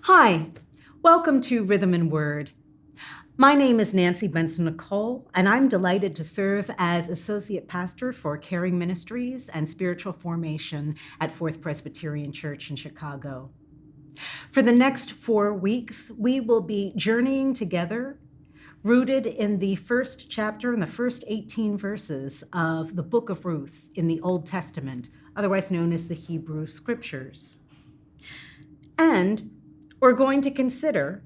Hi, welcome to Rhythm and Word. My name is Nancy Benson-Nicole, and I'm delighted to serve as Associate Pastor for Caring Ministries and Spiritual Formation at Fourth Presbyterian Church in Chicago. For the next 4 weeks, we will be journeying together, rooted in the first chapter and the first 18 verses of the book of Ruth in the Old Testament, otherwise known as the Hebrew Scriptures. And we're going to consider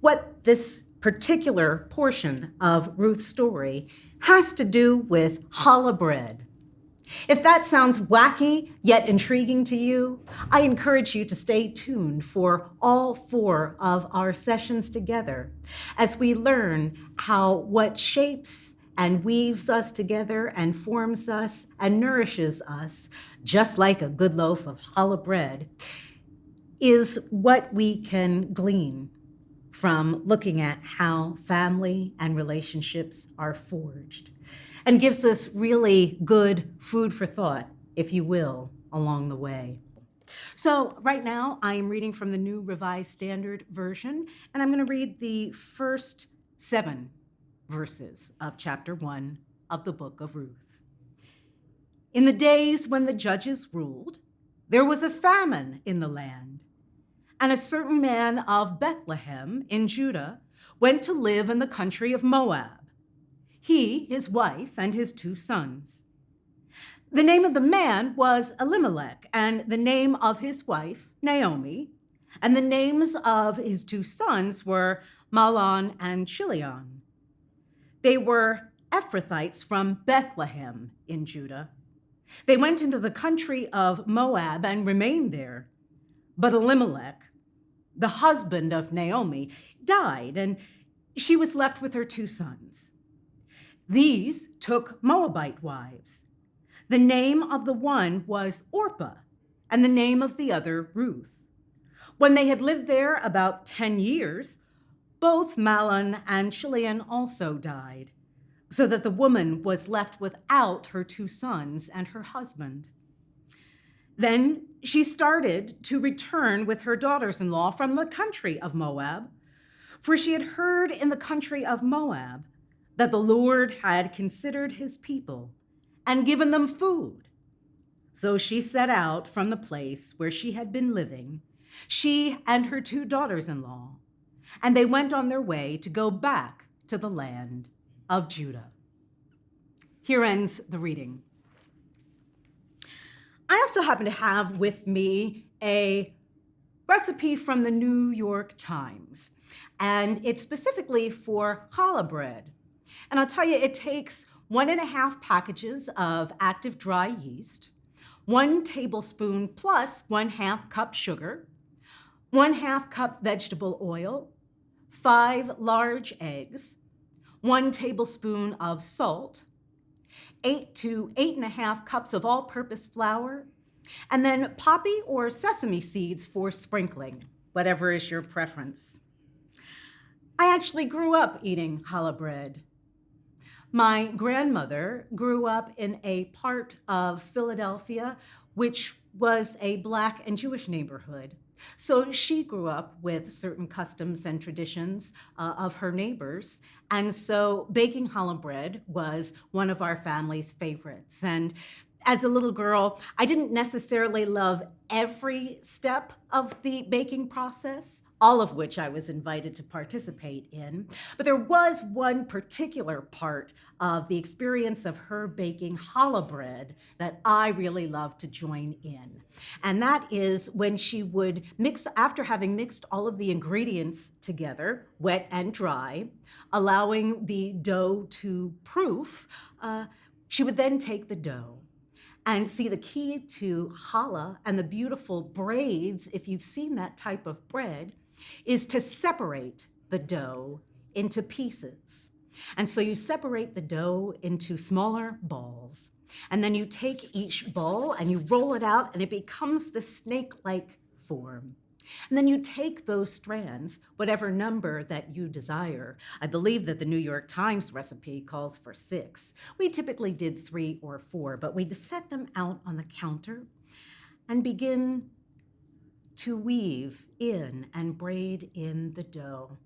what this particular portion of Ruth's story has to do with challah bread. If that sounds wacky yet intriguing to you, I encourage you to stay tuned for all 4 of our sessions together as we learn how what shapes and weaves us together and forms us and nourishes us, just like a good loaf of challah bread, is what we can glean from looking at how family and relationships are forged, and gives us really good food for thought, if you will, along the way. So right now I am reading from the New Revised Standard Version, and I'm going to read the first 7 verses of chapter 1 of the book of Ruth. In the days when the judges ruled, there was a famine in the land. And a certain man of Bethlehem in Judah went to live in the country of Moab, he, his wife, and his 2 sons. The name of the man was Elimelech, and the name of his wife, Naomi, and the names of his 2 sons were Mahlon and Chilion. They were Ephrathites from Bethlehem in Judah. They went into the country of Moab and remained there. But Elimelech, the husband of Naomi, died, and she was left with her 2 sons. These took Moabite wives. The name of the one was Orpah, and the name of the other Ruth. When they had lived there about 10 years, both Mahlon and Chilion also died, so that the woman was left without her 2 sons and her husband. Then she started to return with her daughters-in-law from the country of Moab, for she had heard in the country of Moab that the Lord had considered his people and given them food. So she set out from the place where she had been living, she and her 2 daughters-in-law, and they went on their way to go back to the land of Judah. Here ends the reading. I also happen to have with me a recipe from the New York Times, and it's specifically for challah bread. And I'll tell you, it takes 1.5 packages of active dry yeast, 1 tablespoon plus 1/2 cup sugar, 1/2 cup vegetable oil, 5 large eggs, 1 tablespoon of salt, 8 to 8.5 cups of all-purpose flour, and then poppy or sesame seeds for sprinkling, whatever is your preference. I actually grew up eating challah bread. My grandmother grew up in a part of Philadelphia which was a Black and Jewish neighborhood. So she grew up with certain customs and traditions of her neighbors. And so baking challah bread was one of our family's favorites. And as a little girl, I didn't necessarily love every step of the baking process, all of which I was invited to participate in. But there was one particular part of the experience of her baking challah bread that I really loved to join in. And that is when she would mix, after having mixed all of the ingredients together, wet and dry, allowing the dough to proof, she would then take the dough. And see, the key to challah and the beautiful braids, if you've seen that type of bread, is to separate the dough into pieces. And so you separate the dough into smaller balls, and then you take each ball and you roll it out, and it becomes the snake-like form. And then you take those strands, whatever number that you desire. I believe that the New York Times recipe calls for 6. We typically did 3 or 4, but we'd set them out on the counter and begin to weave in and braid in the dough.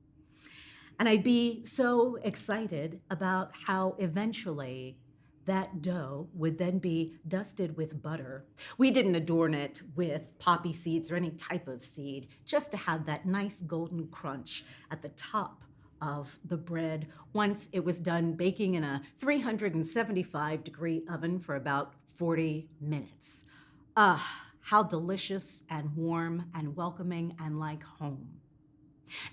And I'd be so excited about how eventually that dough would then be dusted with butter. We didn't adorn it with poppy seeds or any type of seed, just to have that nice golden crunch at the top of the bread once it was done baking in a 375-degree oven for about 40 minutes. Ah, how delicious and warm and welcoming and like home.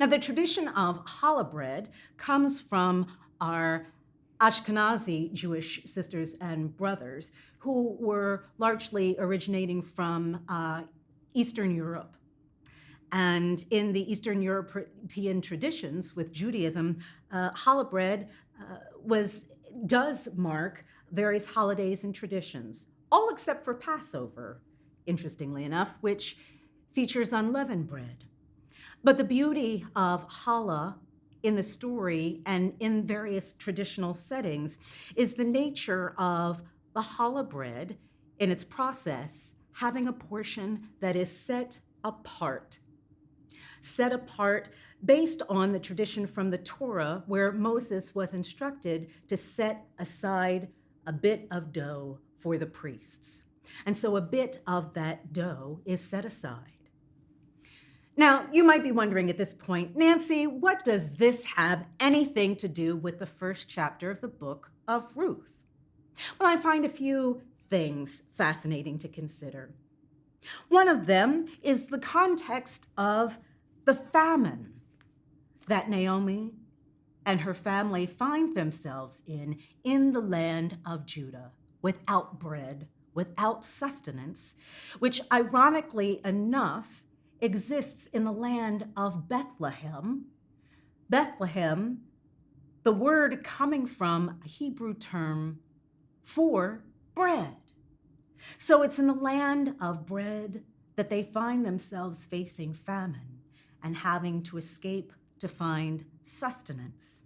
Now, the tradition of challah bread comes from our Ashkenazi Jewish sisters and brothers who were largely originating from Eastern Europe. And in the Eastern European traditions with Judaism, challah bread does mark various holidays and traditions, all except for Passover, interestingly enough, which features unleavened bread. But the beauty of challah in the story and in various traditional settings is the nature of the challah bread in its process having a portion that is set apart based on the tradition from the Torah, where Moses was instructed to set aside a bit of dough for the priests. And so a bit of that dough is set aside. Now, you might be wondering at this point, Nancy, what does this have anything to do with the first chapter of the book of Ruth? Well, I find a few things fascinating to consider. One of them is the context of the famine that Naomi and her family find themselves in the land of Judah, without bread, without sustenance, which ironically enough exists in the land of Bethlehem. Bethlehem, the word coming from a Hebrew term for bread. So it's in the land of bread that they find themselves facing famine and having to escape to find sustenance.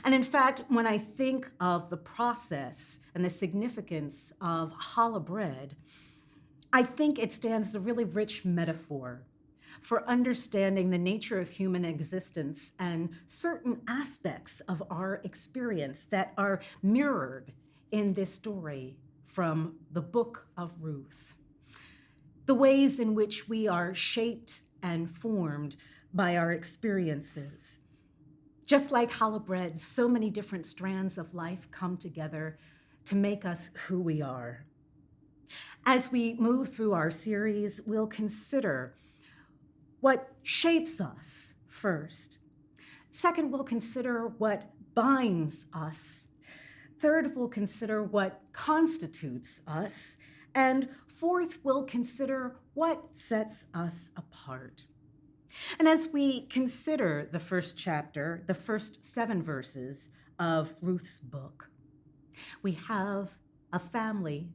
And in fact, when I think of the process and the significance of challah bread, I think it stands as a really rich metaphor for understanding the nature of human existence and certain aspects of our experience that are mirrored in this story from the book of Ruth. The ways in which we are shaped and formed by our experiences. Just like challah bread, so many different strands of life come together to make us who we are. As we move through our series, we'll consider what shapes us first. Second, we'll consider what binds us. Third, we'll consider what constitutes us. And fourth, we'll consider what sets us apart. And as we consider the first chapter, the first 7 verses of Ruth's book, we have a family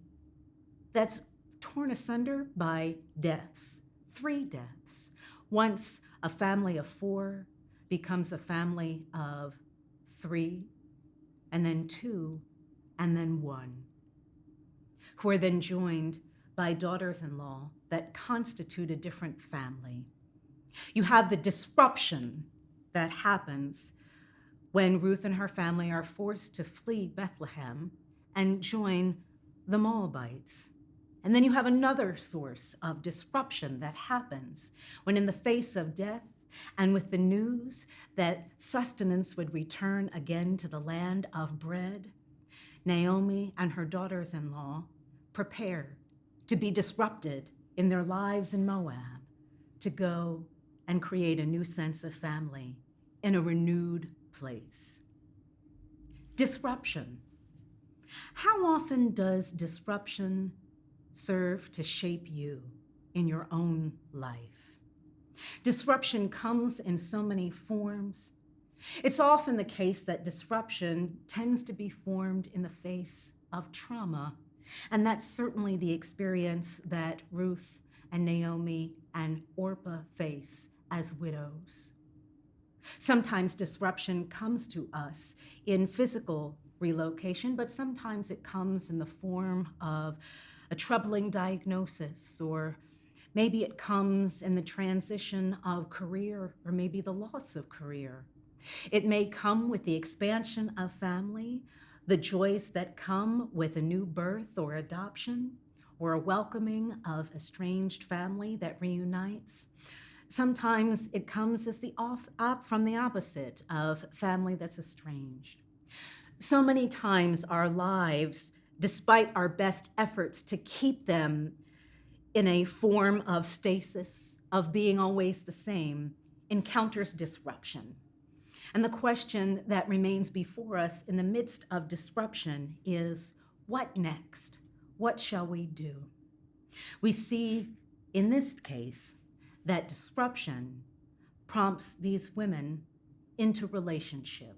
that's torn asunder by deaths, 3 deaths. Once a family of 4 becomes a family of 3, and then 2, and then 1, who are then joined by daughters-in-law that constitute a different family. You have the disruption that happens when Ruth and her family are forced to flee Bethlehem and join the Moabites. And then you have another source of disruption that happens when, in the face of death and with the news that sustenance would return again to the land of bread, Naomi and her daughters-in-law prepare to be disrupted in their lives in Moab, to go and create a new sense of family in a renewed place. Disruption. How often does disruption serve to shape you in your own life? Disruption comes in so many forms. It's often the case that disruption tends to be formed in the face of trauma, and that's certainly the experience that Ruth and Naomi and Orpah face as widows. Sometimes disruption comes to us in physical relocation, but sometimes it comes in the form of a troubling diagnosis or Maybe it comes in the transition of career or maybe the loss of career. It may come with the expansion of family, the joys that come with a new birth or adoption, or a welcoming of estranged family that reunites. Sometimes it comes as from the opposite of family that's estranged. So many times our lives, despite our best efforts to keep them in a form of stasis, of being always the same, encounters disruption. And the question that remains before us in the midst of disruption is, what next? What shall we do? We see in this case that disruption prompts these women into relationship.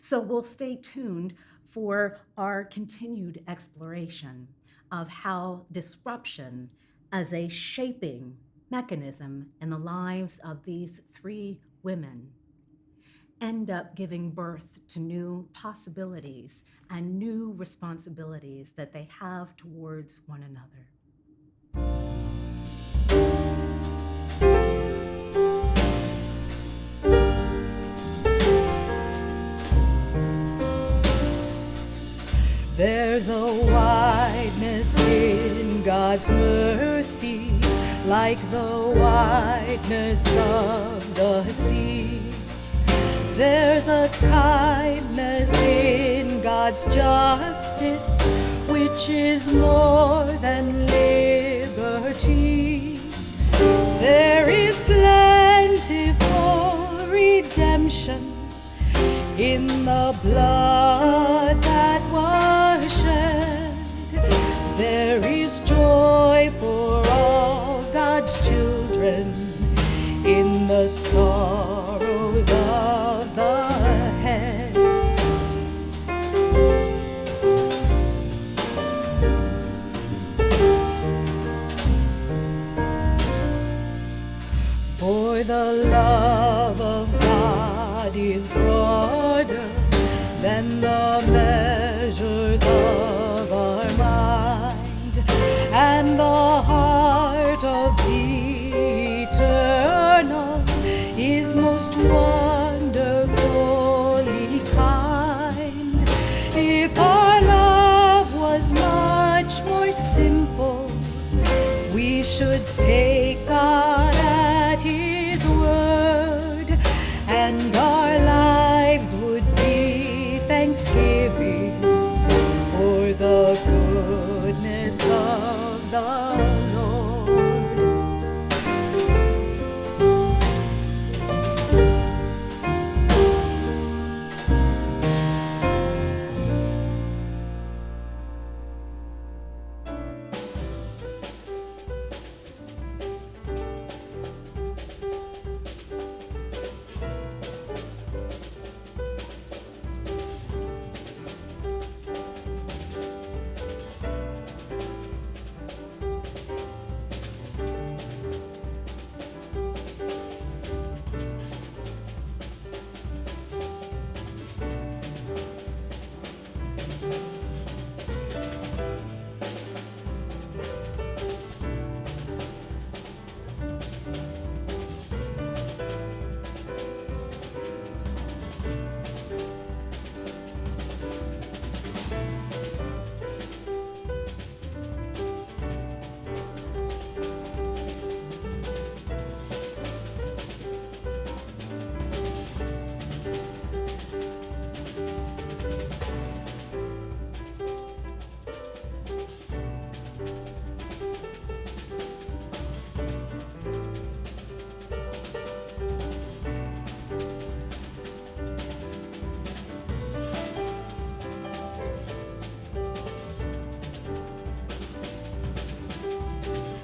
So we'll stay tuned for our continued exploration of how disruption as a shaping mechanism in the lives of these three women end up giving birth to new possibilities and new responsibilities that they have towards one another. There's a wideness in God's mercy, like the wideness of the sea. There's a kindness in God's justice, which is more than liberty. There is plenty for redemption in the blood that was shed. There is joy for all God's children in the sorrows of the head. For the love of God is broader than the measures of our mind, and the heart of the eternal is most wonderfully kind. If our love was much more simple, we should take God at His word, and our lives would be thanksgiving for the goodness of the